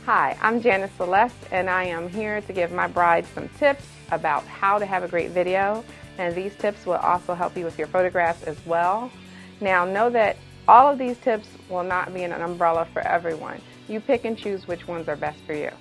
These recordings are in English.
Hi, I'm Janice Celeste, and I am here to give my bride some tips about how to have a great video, and these tips will also help you with your photographs as well. Now, know that all of these tips will not be an umbrella for everyone. You pick and choose which ones are best for you.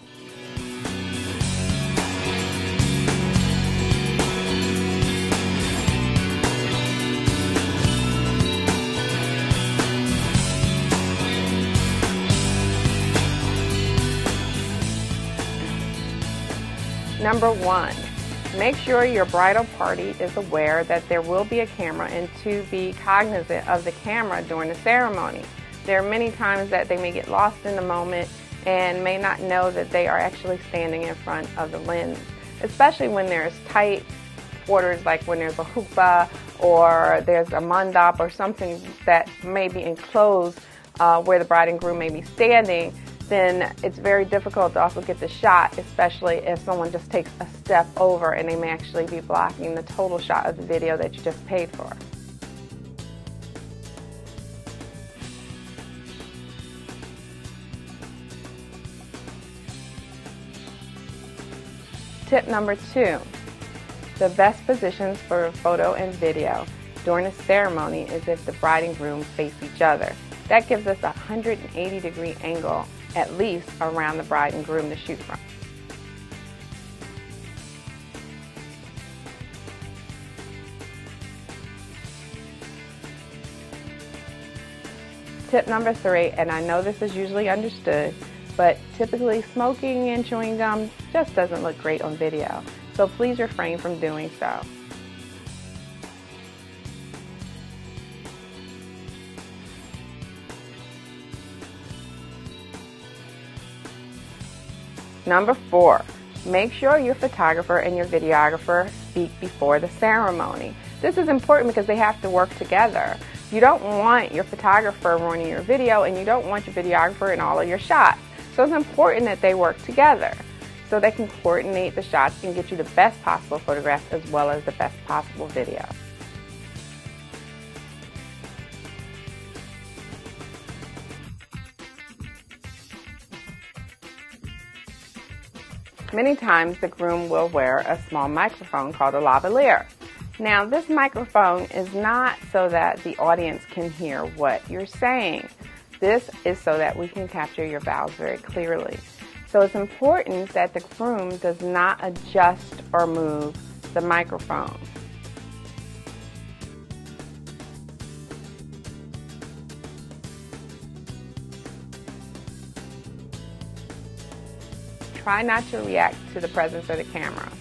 Number one, make sure your bridal party is aware that there will be a camera and to be cognizant of the camera during the ceremony. There are many times that they may get lost in the moment and may not know that they are actually standing in front of the lens, especially when there's tight quarters, like when there's a hoopah or there's a mandap or something that may be enclosed where the bride and groom may be standing. Then it's very difficult to also get the shot, especially if someone just takes a step over and they may actually be blocking the total shot of the video that you just paid for. Tip number two, the best positions for photo and video during a ceremony is if the bride and groom face each other. That gives us a 180-degree angle at least around the bride and groom to shoot from. Tip number three, and I know this is usually understood, but typically smoking and chewing gum just doesn't look great on video, so please refrain from doing so. Number four, make sure your photographer and your videographer speak before the ceremony. This is important because they have to work together. You don't want your photographer ruining your video, and you don't want your videographer in all of your shots. So it's important that they work together so they can coordinate the shots and get you the best possible photographs as well as the best possible video. Many times the groom will wear a small microphone called a lavalier. Now, this microphone is not so that the audience can hear what you're saying. This is so that we can capture your vows very clearly. So it's important that the groom does not adjust or move the microphone. Try not to react to the presence of the camera.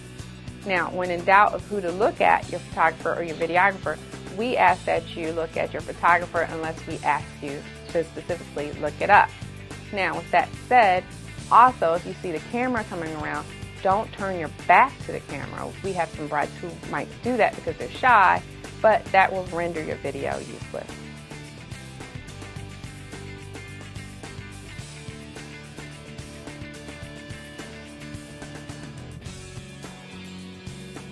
Now, when in doubt of who to look at, your photographer or your videographer, we ask that you look at your photographer unless we ask you to specifically look it up. Now, with that said, also, if you see the camera coming around, don't turn your back to the camera. We have some brides who might do that because they're shy, but that will render your video useless.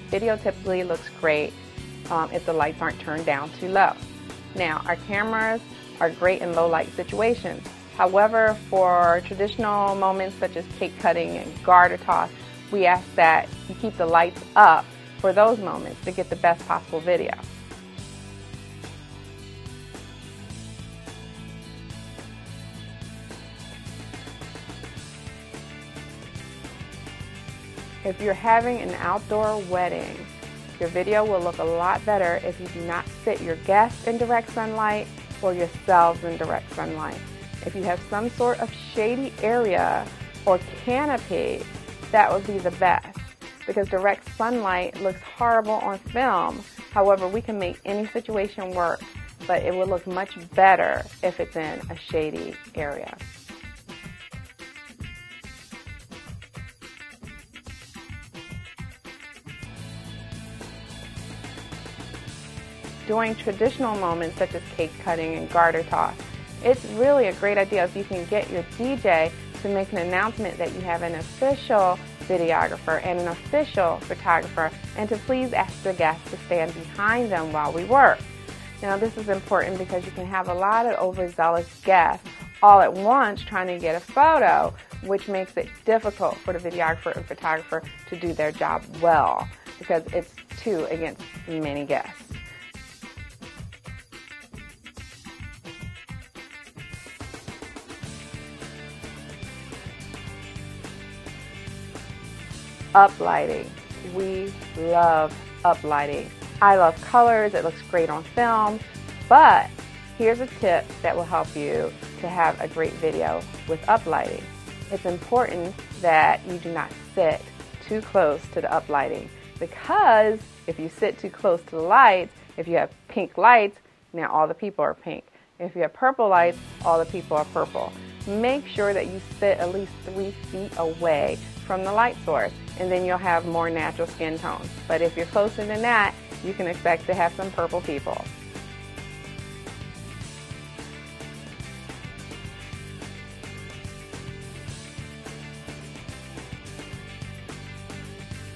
Video typically looks great if the lights aren't turned down too low. Now, our cameras are great in low light situations. However, for traditional moments such as cake cutting and garter toss, we ask that you keep the lights up for those moments to get the best possible video. If you're having an outdoor wedding, your video will look a lot better if you do not sit your guests in direct sunlight or yourselves in direct sunlight. If you have some sort of shady area or canopy, that would be the best because direct sunlight looks horrible on film. However, we can make any situation work, but it will look much better if it's in a shady area. During traditional moments such as cake cutting and garter toss, it's really a great idea if you can get your DJ to make an announcement that you have an official videographer and an official photographer, and to please ask the guests to stand behind them while we work. Now, this is important because you can have a lot of overzealous guests all at once trying to get a photo, which makes it difficult for the videographer and photographer to do their job well because it's 2 against many guests. Uplighting. We love uplighting. I love colors, it looks great on film, but here's a tip that will help you to have a great video with uplighting. It's important that you do not sit too close to the uplighting because if you sit too close to the lights, if you have pink lights, now all the people are pink. If you have purple lights, all the people are purple. Make sure that you sit at least 3 feet away from the light source, and then you'll have more natural skin tones. But if you're closer than that, you can expect to have some purple people.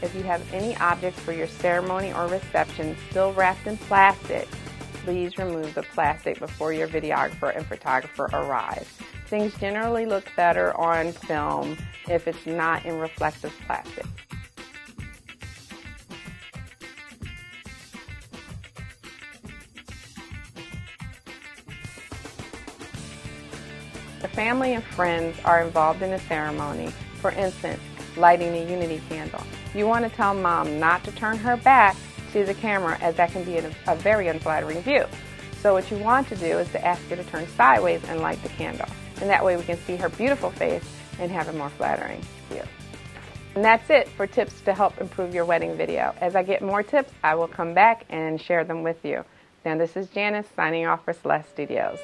If you have any objects for your ceremony or reception still wrapped in plastic, please remove the plastic before your videographer and photographer arrive. Things generally look better on film if it's not in reflective plastic. The family and friends are involved in the ceremony. For instance, lighting a unity candle. You want to tell mom not to turn her back to the camera as that can be a very unflattering view. So what you want to do is to ask her to turn sideways and light the candle. And that way we can see her beautiful face and have a more flattering view. And that's it for tips to help improve your wedding video. As I get more tips, I will come back and share them with you. Now this is Janice signing off for Celeste Studios.